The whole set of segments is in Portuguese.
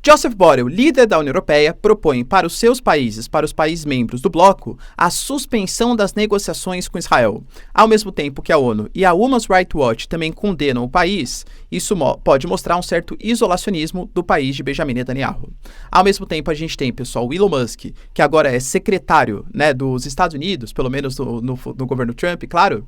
Joseph Borrell, líder da União Europeia, propõe para os seus países, para os países membros do bloco, a suspensão das negociações com Israel. Ao mesmo tempo que a ONU e a Human Rights Watch também condenam o país, isso pode mostrar um certo isolacionismo do país de Benjamin Netanyahu. Ao mesmo tempo, a gente tem, pessoal, o Elon Musk, que agora é secretário, né, dos Estados Unidos, pelo menos no governo Trump, claro,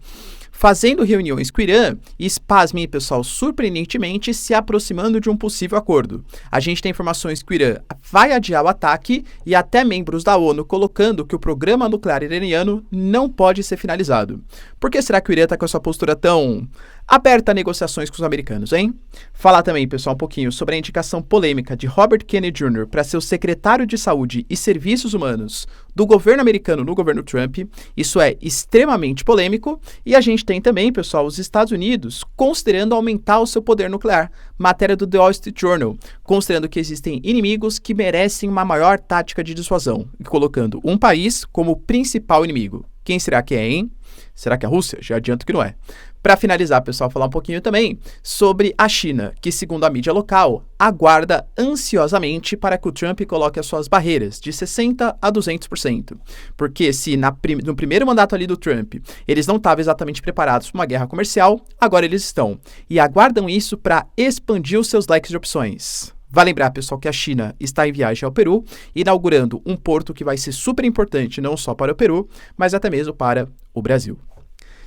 fazendo reuniões com o Irã e, pasmem, pessoal, surpreendentemente se aproximando de um possível acordo. A gente tem informações que o Irã vai adiar o ataque e até membros da ONU colocando que o programa nuclear iraniano não pode ser finalizado. Por que será que o Irã está com essa postura tão aberta a negociações com os americanos, hein? Falar também, pessoal, um pouquinho sobre a indicação polêmica de Robert Kennedy Jr. para ser o secretário de Saúde e Serviços Humanos do governo americano no governo Trump. Isso é extremamente polêmico. E a gente tem também, pessoal, os Estados Unidos considerando aumentar o seu poder nuclear. Matéria do The Wall Street Journal, considerando que existem inimigos que merecem uma maior tática de dissuasão, e colocando um país como principal inimigo. Quem será que é, hein? Será que é a Rússia? Já adianto que não é. Para finalizar, pessoal, falar um pouquinho também sobre a China, que, segundo a mídia local, aguarda ansiosamente para que o Trump coloque as suas barreiras de 60% a 200%. Porque se no primeiro mandato ali do Trump, eles não estavam exatamente preparados para uma guerra comercial, agora eles estão. E aguardam isso para expandir os seus leques de opções. Vai lembrar, pessoal, que a China está em viagem ao Peru, inaugurando um porto que vai ser super importante não só para o Peru, mas até mesmo para o Brasil.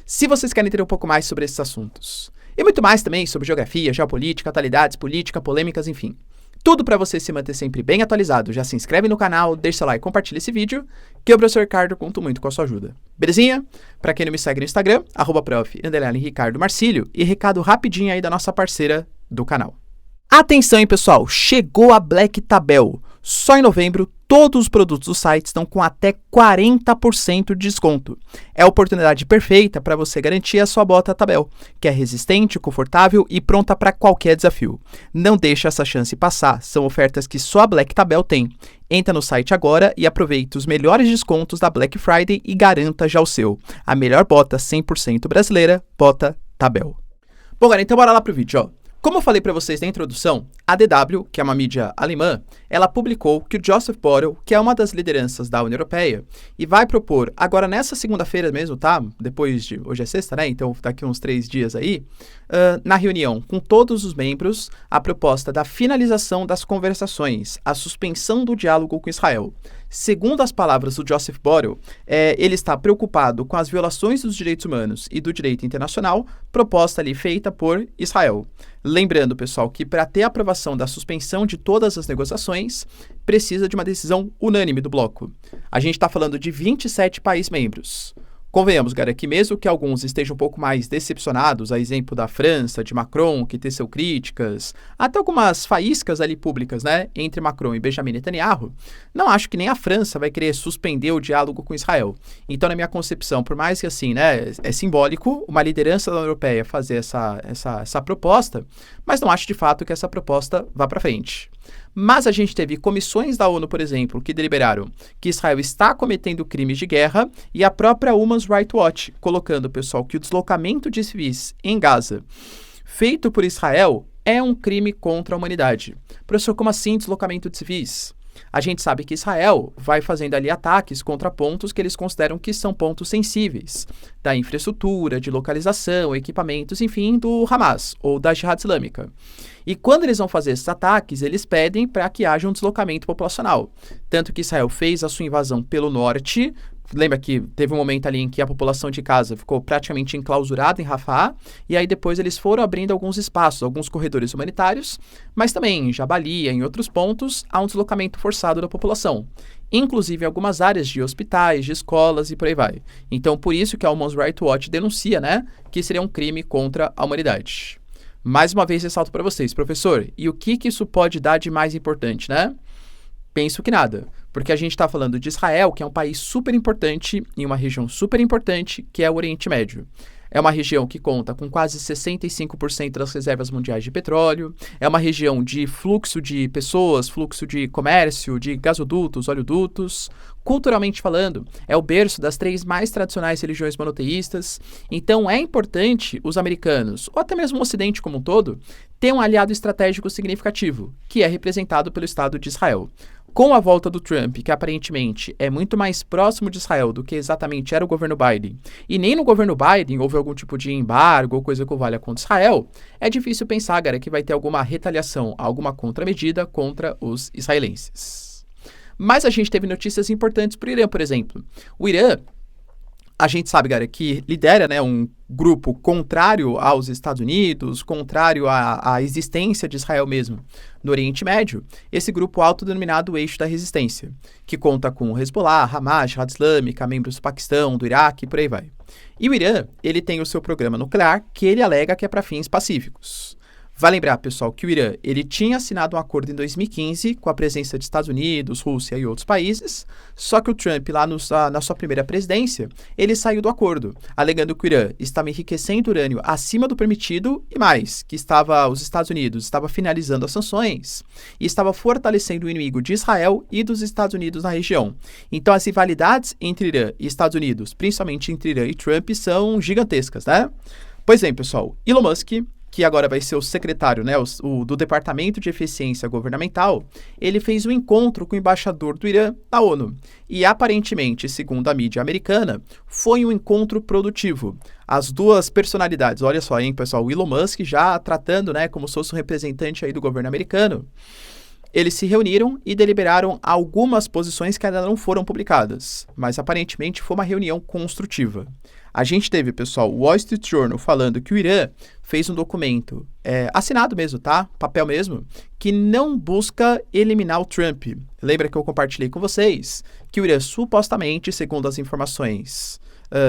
Se vocês querem entender um pouco mais sobre esses assuntos, e muito mais também sobre geografia, geopolítica, atualidades, política, polêmicas, enfim, tudo para você se manter sempre bem atualizado, já se inscreve no canal, deixa seu like e compartilha esse vídeo, que eu, professor Ricardo, conto muito com a sua ajuda. Belezinha? Para quem não me segue no Instagram, @prof_Ricardo Marcílio, e recado rapidinho aí da nossa parceira do canal. Atenção, hein, pessoal, chegou a Black Tabel. Só em novembro, todos os produtos do site estão com até 40% de desconto. É a oportunidade perfeita para você garantir a sua bota Tabel, que é resistente, confortável e pronta para qualquer desafio. Não deixe essa chance passar, são ofertas que só a Black Tabel tem. Entra no site agora e aproveite os melhores descontos da Black Friday e garanta já o seu. A melhor bota 100% brasileira, bota Tabel. Bom, galera, então bora lá pro vídeo, ó. Como eu falei para vocês na introdução, a DW, que é uma mídia alemã, ela publicou que o Joseph Borrell, que é uma das lideranças da União Europeia, e vai propor, agora nessa segunda-feira mesmo, tá? Hoje é sexta, né? Então daqui uns 3 dias aí, na reunião com todos os membros, a proposta da finalização das conversações, a suspensão do diálogo com Israel. Segundo as palavras do Joseph Borrell, ele está preocupado com as violações dos direitos humanos e do direito internacional, proposta ali feita por Israel. Lembrando, pessoal, que para ter a aprovação da suspensão de todas as negociações, precisa de uma decisão unânime do bloco. A gente está falando de 27 países membros. Convenhamos, galera, que mesmo que alguns estejam um pouco mais decepcionados, a exemplo da França, de Macron, que teceu críticas, até algumas faíscas ali públicas, né, entre Macron e Benjamin Netanyahu, não acho que nem a França vai querer suspender o diálogo com Israel. Então, na minha concepção, por mais que assim, né, é simbólico uma liderança da União Europeia fazer essa proposta, mas não acho de fato que essa proposta vá para frente. Mas a gente teve comissões da ONU, por exemplo, que deliberaram que Israel está cometendo crimes de guerra e a própria Human Rights Watch colocando, pessoal, que o deslocamento de civis em Gaza feito por Israel é um crime contra a humanidade. Professor, como assim deslocamento de civis? A gente sabe que Israel vai fazendo ali ataques contra pontos que eles consideram que são pontos sensíveis da infraestrutura, de localização, equipamentos, enfim, do Hamas ou da Jihad Islâmica. E quando eles vão fazer esses ataques, eles pedem para que haja um deslocamento populacional. Tanto que Israel fez a sua invasão pelo norte. Lembra que teve um momento ali em que a população de Gaza ficou praticamente enclausurada em Rafah, e aí depois eles foram abrindo alguns espaços, alguns corredores humanitários, mas também em Jabalia, em outros pontos, há um deslocamento forçado da população, inclusive em algumas áreas de hospitais, de escolas e por aí vai. Então, por isso que a Human Rights Watch denuncia, né, que seria um crime contra a humanidade. Mais uma vez, ressalto para vocês, professor, e o que isso pode dar de mais importante, né? Penso que nada, porque a gente está falando de Israel, que é um país super importante, em uma região super importante, que é o Oriente Médio. É uma região que conta com quase 65% das reservas mundiais de petróleo. É uma região de fluxo de pessoas, fluxo de comércio, de gasodutos, oleodutos. Culturalmente falando, é o berço das 3 mais tradicionais religiões monoteístas. Então é importante os americanos, ou até mesmo o Ocidente como um todo, ter um aliado estratégico significativo, que é representado pelo Estado de Israel. Com a volta do Trump, que aparentemente é muito mais próximo de Israel do que exatamente era o governo Biden, e nem no governo Biden houve algum tipo de embargo ou coisa que valha contra Israel, é difícil pensar, cara, que vai ter alguma retaliação, alguma contramedida contra os israelenses. Mas a gente teve notícias importantes para o Irã, por exemplo. O Irã, a gente sabe, cara, que lidera, né, um grupo contrário aos Estados Unidos, contrário à existência de Israel mesmo no Oriente Médio, esse grupo autodenominado Eixo da Resistência, que conta com Hezbollah, Hamas, Jihad Islâmica, membros do Paquistão, do Iraque e por aí vai. E o Irã, ele tem o seu programa nuclear que ele alega que é para fins pacíficos. Vai lembrar, pessoal, que o Irã ele tinha assinado um acordo em 2015 com a presença de Estados Unidos, Rússia e outros países, só que o Trump, lá na sua primeira presidência, ele saiu do acordo, alegando que o Irã estava enriquecendo urânio acima do permitido e mais, que os Estados Unidos estava finalizando as sanções e estava fortalecendo o inimigo de Israel e dos Estados Unidos na região. Então, as rivalidades entre Irã e Estados Unidos, principalmente entre Irã e Trump, são gigantescas, né? Pois bem, pessoal, Elon Musk, que agora vai ser o secretário, né, do Departamento de Eficiência Governamental, ele fez um encontro com o embaixador do Irã na ONU. E aparentemente, segundo a mídia americana, foi um encontro produtivo. As duas personalidades, olha só, hein, pessoal, o Elon Musk já tratando, né, como se fosse um representante aí do governo americano, eles se reuniram e deliberaram algumas posições que ainda não foram publicadas, mas aparentemente foi uma reunião construtiva. A gente teve, pessoal, o Wall Street Journal falando que o Irã fez um documento, assinado mesmo, tá? Papel mesmo, que não busca eliminar o Trump. Lembra que eu compartilhei com vocês que o Irã supostamente, segundo as informações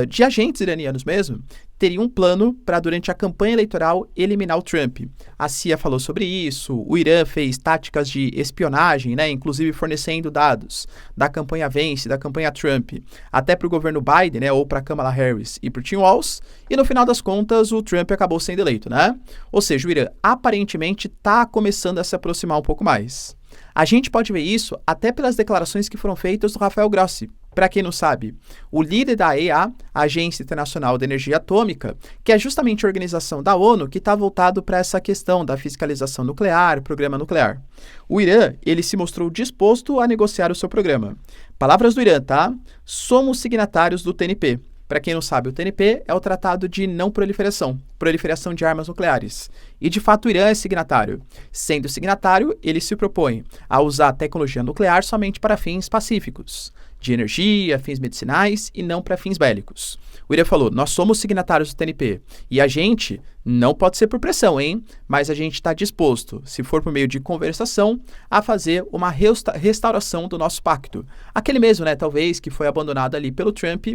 de agentes iranianos mesmo, teria um plano para, durante a campanha eleitoral, eliminar o Trump. A CIA falou sobre isso, o Irã fez táticas de espionagem, né, inclusive fornecendo dados da campanha Vence, da campanha Trump, até para o governo Biden, né, ou para a Kamala Harris e para o Tim Walz, e no final das contas o Trump acabou sendo eleito, né? Ou seja, o Irã aparentemente está começando a se aproximar um pouco mais. A gente pode ver isso até pelas declarações que foram feitas do Rafael Grossi. Para quem não sabe, o líder da AEA, a Agência Internacional de Energia Atômica, que é justamente a organização da ONU que está voltado para essa questão da fiscalização nuclear, programa nuclear. O Irã, ele se mostrou disposto a negociar o seu programa. Palavras do Irã, tá? Somos signatários do TNP. Para quem não sabe, o TNP é o Tratado de Não Proliferação, proliferação de armas nucleares. E, de fato, o Irã é signatário. Sendo signatário, ele se propõe a usar a tecnologia nuclear somente para fins pacíficos, de energia, fins medicinais e não para fins bélicos. O Irã falou, nós somos signatários do TNP e a gente não pode ser por pressão, hein? Mas a gente está disposto, se for por meio de conversação, a fazer uma restauração do nosso pacto. Aquele mesmo, né, talvez, que foi abandonado ali pelo Trump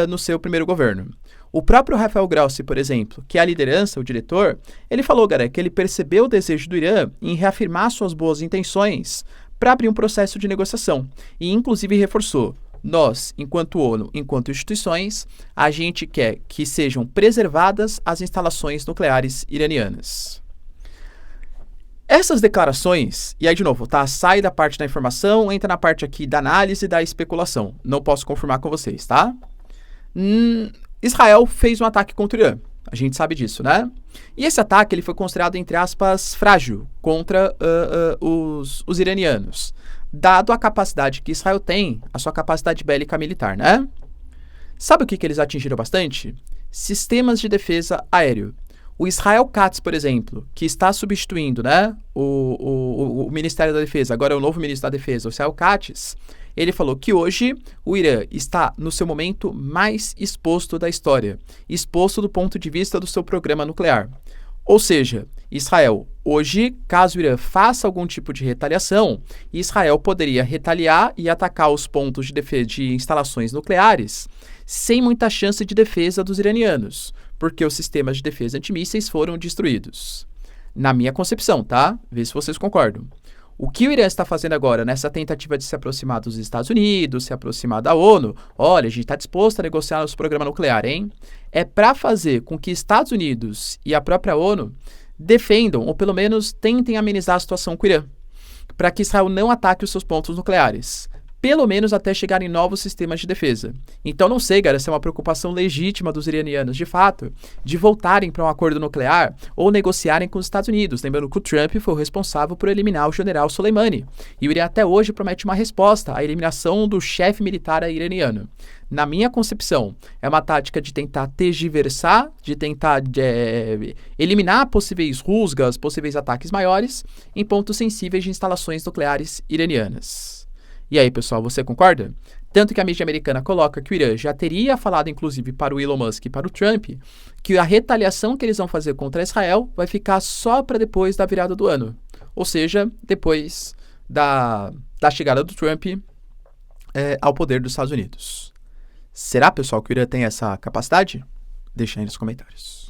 no seu primeiro governo. O próprio Rafael Grossi, por exemplo, que é a liderança, o diretor, ele falou, cara, que ele percebeu o desejo do Irã em reafirmar suas boas intenções para abrir um processo de negociação e, inclusive, reforçou. Nós, enquanto ONU, enquanto instituições, a gente quer que sejam preservadas as instalações nucleares iranianas. Essas declarações, e aí de novo, tá? Sai da parte da informação, entra na parte aqui da análise e da especulação. Não posso confirmar com vocês, tá? Israel fez um ataque contra o Irã. A gente sabe disso, né? E esse ataque ele foi considerado, entre aspas, frágil contra os iranianos, dado a capacidade que Israel tem, a sua capacidade bélica militar, né? Sabe o que eles atingiram bastante? Sistemas de defesa aéreo. O Israel Katz, por exemplo, que está substituindo, né, o Ministério da Defesa, agora é o novo ministro da Defesa, o Israel Katz, ele falou que hoje o Irã está no seu momento mais exposto da história, exposto do ponto de vista do seu programa nuclear. Ou seja, Israel, hoje, caso o Irã faça algum tipo de retaliação, Israel poderia retaliar e atacar os pontos de defesa de instalações nucleares sem muita chance de defesa dos iranianos, porque os sistemas de defesa antimísseis foram destruídos. Na minha concepção, tá? Vê se vocês concordam. O que o Irã está fazendo agora nessa tentativa de se aproximar dos Estados Unidos, se aproximar da ONU? Olha, a gente está disposto a negociar nosso programa nuclear, hein? É para fazer com que Estados Unidos e a própria ONU defendam, ou pelo menos tentem amenizar a situação com o Irã, para que Israel não ataque os seus pontos nucleares, pelo menos até chegar em novos sistemas de defesa. Então não sei, cara, se é uma preocupação legítima dos iranianos, de fato, de voltarem para um acordo nuclear ou negociarem com os Estados Unidos, lembrando que o Trump foi o responsável por eliminar o general Soleimani. E o Irã até hoje promete uma resposta à eliminação do chefe militar iraniano. Na minha concepção, é uma tática de tentar tergiversar, de tentar eliminar possíveis rusgas, possíveis ataques maiores em pontos sensíveis de instalações nucleares iranianas. E aí, pessoal, você concorda? Tanto que a mídia americana coloca que o Irã já teria falado, inclusive, para o Elon Musk e para o Trump, que a retaliação que eles vão fazer contra Israel vai ficar só para depois da virada do ano. Ou seja, depois da chegada do Trump ao poder dos Estados Unidos. Será, pessoal, que o Irã tem essa capacidade? Deixa aí nos comentários.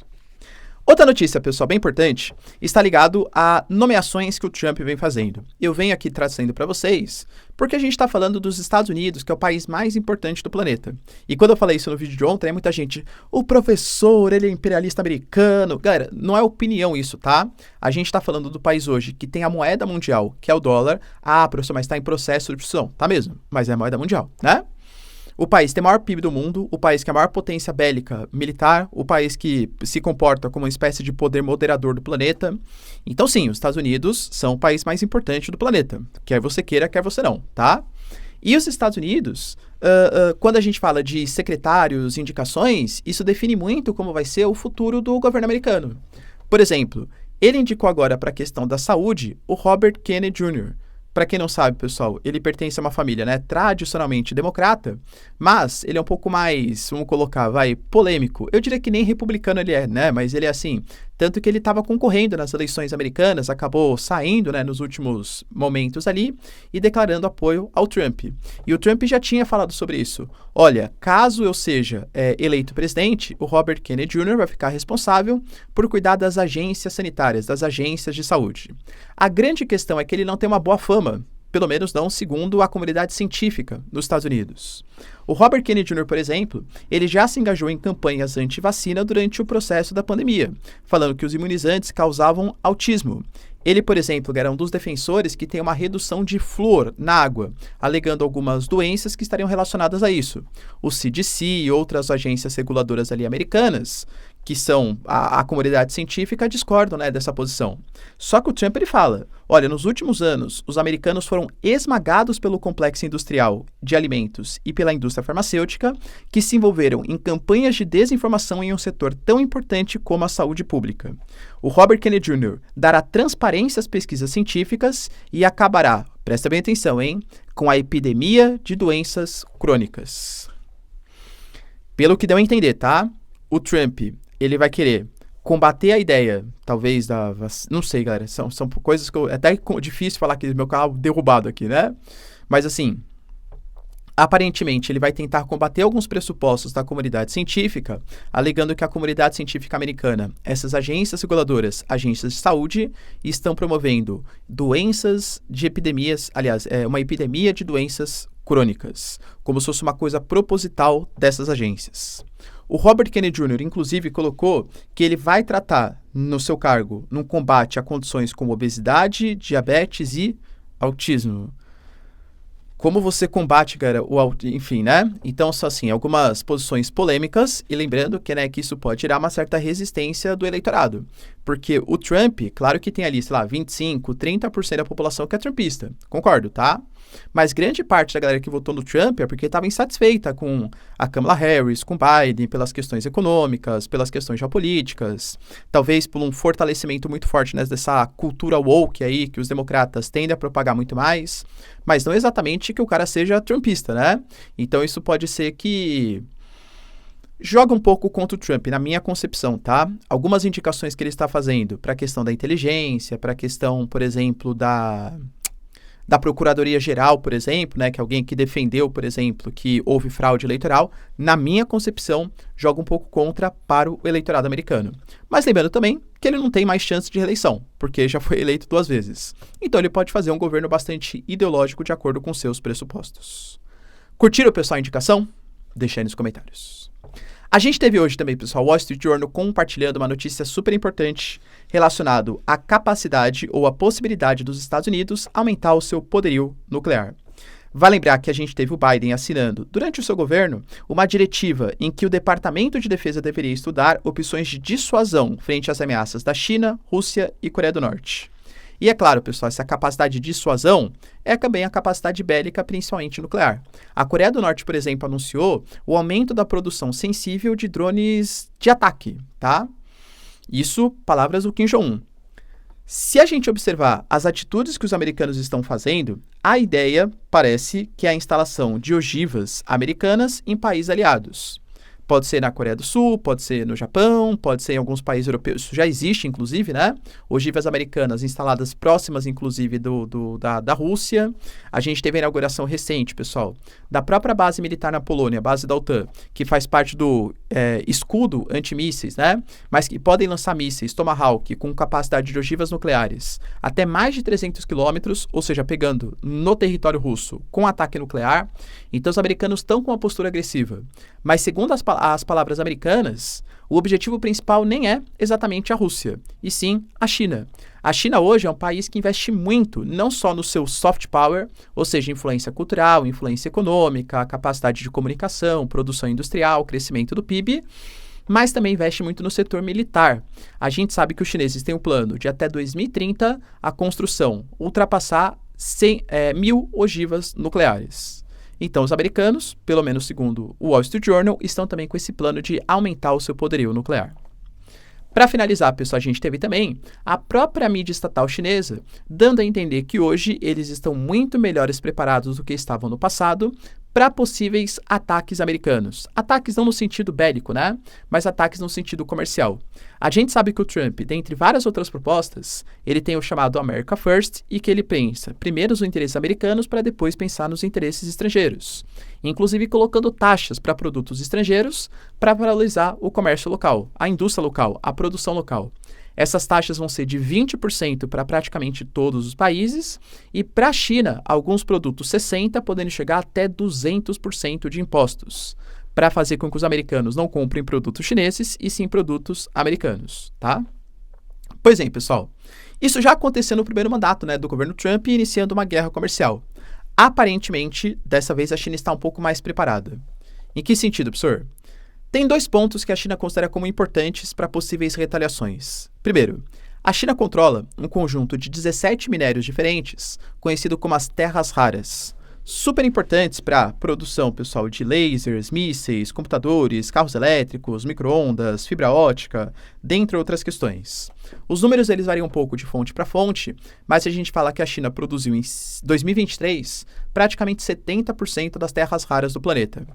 Outra notícia, pessoal, bem importante, está ligado a nomeações que o Trump vem fazendo. Eu venho aqui trazendo para vocês porque a gente está falando dos Estados Unidos, que é o país mais importante do planeta. E quando eu falei isso no vídeo de ontem, muita gente, o professor, ele é imperialista americano. Galera, não é opinião isso, tá? A gente está falando do país hoje que tem a moeda mundial, que é o dólar. Ah, professor, mas está em processo de discussão. Tá mesmo, mas é a moeda mundial, né? O país tem o maior PIB do mundo, o país que é a maior potência bélica militar, o país que se comporta como uma espécie de poder moderador do planeta. Então, sim, os Estados Unidos são o país mais importante do planeta. Quer você queira, quer você não, tá? E os Estados Unidos, quando a gente fala de secretários, indicações, isso define muito como vai ser o futuro do governo americano. Por exemplo, ele indicou agora para a questão da saúde o Robert Kennedy Jr., Para quem não sabe, pessoal, ele pertence a uma família, né, tradicionalmente democrata, mas ele é um pouco mais, vamos colocar, polêmico. Eu diria que nem republicano ele é, né, mas ele é assim. Tanto que ele estava concorrendo nas eleições americanas, acabou saindo, né, nos últimos momentos ali e declarando apoio ao Trump. E o Trump já tinha falado sobre isso. Olha, caso eu seja eleito presidente, o Robert Kennedy Jr. vai ficar responsável por cuidar das agências sanitárias, das agências de saúde. A grande questão é que ele não tem uma boa fama, pelo menos não segundo a comunidade científica nos Estados Unidos. O Robert Kennedy Jr., por exemplo, ele já se engajou em campanhas anti-vacina durante o processo da pandemia, falando que os imunizantes causavam autismo. Ele, por exemplo, era um dos defensores que tem uma redução de flúor na água, alegando algumas doenças que estariam relacionadas a isso. O CDC e outras agências reguladoras ali americanas, que são a comunidade científica, discordam, né, dessa posição. Só que o Trump ele fala, olha, nos últimos anos, os americanos foram esmagados pelo complexo industrial de alimentos e pela indústria farmacêutica, que se envolveram em campanhas de desinformação em um setor tão importante como a saúde pública. O Robert Kennedy Jr. dará transparência às pesquisas científicas e acabará, presta bem atenção, hein, com a epidemia de doenças crônicas. Pelo que deu a entender, tá? O Trump, ele vai querer combater a ideia, talvez, não sei, galera, são coisas que é até difícil falar aqui do meu canal derrubado aqui, né? Mas, assim, aparentemente, ele vai tentar combater alguns pressupostos da comunidade científica, alegando que a comunidade científica americana, essas agências reguladoras, agências de saúde, estão promovendo doenças de epidemias, aliás, uma epidemia de doenças crônicas, como se fosse uma coisa proposital dessas agências. O Robert Kennedy Jr., inclusive, colocou que ele vai tratar no seu cargo num combate a condições como obesidade, diabetes e autismo. Como você combate, cara, enfim, né? Então, só assim, algumas posições polêmicas e lembrando que, né, que isso pode gerar uma certa resistência do eleitorado. Porque o Trump, claro que tem ali, sei lá, 25%, 30% da população que é trumpista. Concordo, tá? Mas grande parte da galera que votou no Trump é porque estava insatisfeita com a Kamala Harris, com Biden, pelas questões econômicas, pelas questões geopolíticas, talvez por um fortalecimento muito forte, né, dessa cultura woke aí que os democratas tendem a propagar muito mais, mas não exatamente que o cara seja trumpista, né? Então isso pode ser que joga um pouco contra o Trump, na minha concepção, tá? Algumas indicações que ele está fazendo para a questão da inteligência, para a questão, por exemplo, da da Procuradoria-Geral, por exemplo, né, que é alguém que defendeu, por exemplo, que houve fraude eleitoral, na minha concepção, joga um pouco contra para o eleitorado americano. Mas lembrando também que ele não tem mais chance de reeleição, porque já foi eleito 2 vezes. Então ele pode fazer um governo bastante ideológico de acordo com seus pressupostos. Curtiram, pessoal, a indicação? Deixa aí nos comentários. A gente teve hoje também, pessoal, o Wall Street Journal compartilhando uma notícia super importante relacionado à capacidade ou à possibilidade dos Estados Unidos aumentar o seu poderio nuclear. Vai lembrar que a gente teve o Biden assinando, durante o seu governo, uma diretiva em que o Departamento de Defesa deveria estudar opções de dissuasão frente às ameaças da China, Rússia e Coreia do Norte. E é claro, pessoal, essa capacidade de dissuasão é também a capacidade bélica, principalmente nuclear. A Coreia do Norte, por exemplo, anunciou o aumento da produção sensível de drones de ataque, tá? Isso, palavras do Kim Jong-un. Se a gente observar as atitudes que os americanos estão fazendo, a ideia parece que é a instalação de ogivas americanas em países aliados. Pode ser na Coreia do Sul, pode ser no Japão, pode ser em alguns países europeus. Isso já existe, inclusive, né? Ogivas americanas instaladas próximas, inclusive, da Rússia. A gente teve a inauguração recente, pessoal, da própria base militar na Polônia, a base da OTAN, que faz parte do escudo antimísseis, né? Mas que podem lançar mísseis Tomahawk com capacidade de ogivas nucleares até mais de 300 quilômetros, ou seja, pegando no território russo com ataque nuclear. Então, os americanos estão com uma postura agressiva. Mas, segundo as palavras americanas, o objetivo principal nem é exatamente a Rússia, e sim a China. A China hoje é um país que investe muito, não só no seu soft power, ou seja, influência cultural, influência econômica, capacidade de comunicação, produção industrial, crescimento do PIB, mas também investe muito no setor militar. A gente sabe que os chineses têm um plano de até 2030 a construção ultrapassar 1.000 ogivas nucleares. Então, os americanos, pelo menos segundo o Wall Street Journal, estão também com esse plano de aumentar o seu poderio nuclear. Para finalizar, pessoal, a gente teve também a própria mídia estatal chinesa dando a entender que hoje eles estão muito melhores preparados do que estavam no passado para possíveis ataques americanos. Ataques não no sentido bélico, né? Mas ataques no sentido comercial. A gente sabe que o Trump, dentre várias outras propostas, ele tem o chamado America First e que ele pensa primeiro os interesses americanos para depois pensar nos interesses estrangeiros. Inclusive colocando taxas para produtos estrangeiros para valorizar o comércio local, a indústria local, a produção local. Essas taxas vão ser de 20% para praticamente todos os países e para a China, alguns produtos 60%, podendo chegar até 200% de impostos, para fazer com que os americanos não comprem produtos chineses e sim produtos americanos, tá? Pois bem, pessoal, isso já aconteceu no primeiro mandato, né, do governo Trump, iniciando uma guerra comercial. Aparentemente, dessa vez a China está um pouco mais preparada. Em que sentido, professor? Tem 2 pontos que a China considera como importantes para possíveis retaliações. Primeiro, a China controla um conjunto de 17 minérios diferentes, conhecido como as terras raras, super importantes para a produção, pessoal, de lasers, mísseis, computadores, carros elétricos, micro-ondas, fibra ótica, dentre outras questões. Os números eles variam um pouco de fonte para fonte, mas a gente fala que a China produziu em 2023 praticamente 70% das terras raras do planeta.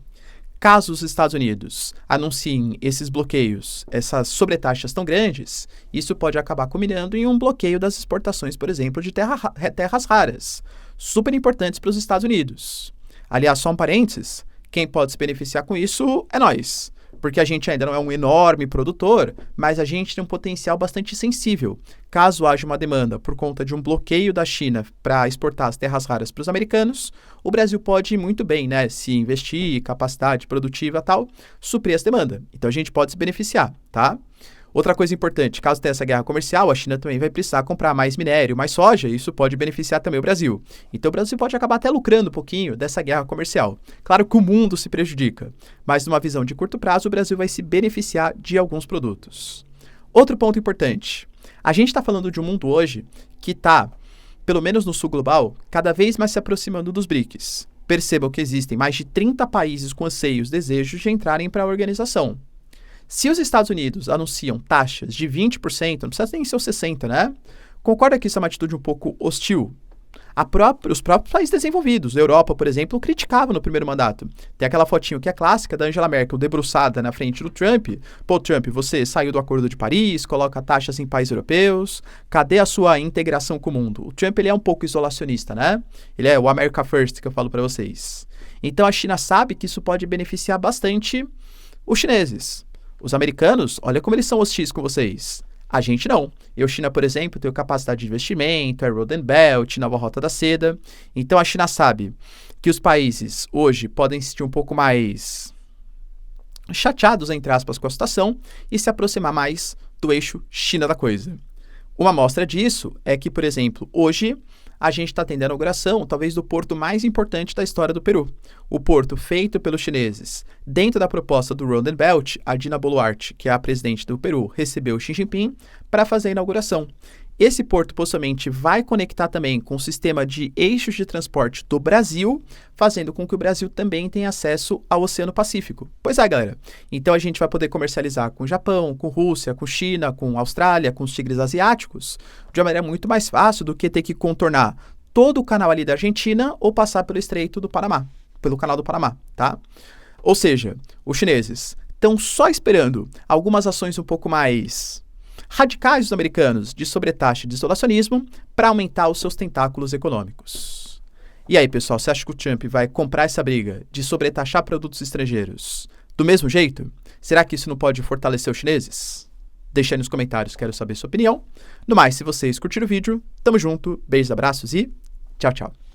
Caso os Estados Unidos anunciem esses bloqueios, essas sobretaxas tão grandes, isso pode acabar culminando em um bloqueio das exportações, por exemplo, de terras raras, super importantes para os Estados Unidos. Aliás, só um parênteses, quem pode se beneficiar com isso é nós, porque a gente ainda não é um enorme produtor, mas a gente tem um potencial bastante sensível. Caso haja uma demanda por conta de um bloqueio da China para exportar as terras raras para os americanos, o Brasil pode ir muito bem, né, se investir, capacidade produtiva e tal, suprir essa demanda. Então a gente pode se beneficiar, tá? Outra coisa importante, caso tenha essa guerra comercial, a China também vai precisar comprar mais minério, mais soja, e isso pode beneficiar também o Brasil. Então o Brasil pode acabar até lucrando um pouquinho dessa guerra comercial. Claro que o mundo se prejudica, mas numa visão de curto prazo, o Brasil vai se beneficiar de alguns produtos. Outro ponto importante, a gente está falando de um mundo hoje que está, pelo menos no sul global, cada vez mais se aproximando dos BRICS. Percebam que existem mais de 30 países com anseios, desejos de entrarem para a organização. Se os Estados Unidos anunciam taxas de 20%, não precisa nem ser os 60%, né? Concorda que isso é uma atitude um pouco hostil? Os próprios países desenvolvidos, a Europa, por exemplo, criticavam no primeiro mandato. Tem aquela fotinho que é clássica da Angela Merkel debruçada na frente do Trump. Pô, Trump, você saiu do Acordo de Paris, coloca taxas em países europeus, cadê a sua integração com o mundo? O Trump, ele é um pouco isolacionista, né? Ele é o America First que eu falo para vocês. Então a China sabe que isso pode beneficiar bastante os chineses. Os americanos, olha como eles são hostis com vocês. A gente não. Eu, China, por exemplo, tenho capacidade de investimento, é Road and Belt, nova Rota da Seda. Então a China sabe que os países hoje podem se sentir um pouco mais chateados, entre aspas, com a situação e se aproximar mais do eixo China da coisa. Uma amostra disso é que, por exemplo, hoje a gente está tendo a inauguração, talvez, do porto mais importante da história do Peru. O porto feito pelos chineses. Dentro da proposta do Road and Belt, a Dina Boluarte, que é a presidente do Peru, recebeu Xi Jinping para fazer a inauguração. Esse porto possivelmente vai conectar também com o sistema de eixos de transporte do Brasil, fazendo com que o Brasil também tenha acesso ao Oceano Pacífico. Pois é, galera. Então a gente vai poder comercializar com o Japão, com Rússia, com China, com Austrália, com os tigres asiáticos, de uma maneira muito mais fácil do que ter que contornar todo o canal ali da Argentina ou passar pelo Estreito do Panamá, pelo canal do Panamá, tá? Ou seja, os chineses estão só esperando algumas ações um pouco mais radicais dos americanos de sobretaxa e de isolacionismo para aumentar os seus tentáculos econômicos. E aí, pessoal, você acha que o Trump vai comprar essa briga de sobretaxar produtos estrangeiros do mesmo jeito? Será que isso não pode fortalecer os chineses? Deixa aí nos comentários, quero saber sua opinião. No mais, se vocês curtiram o vídeo, tamo junto, beijos, abraços e tchau, tchau.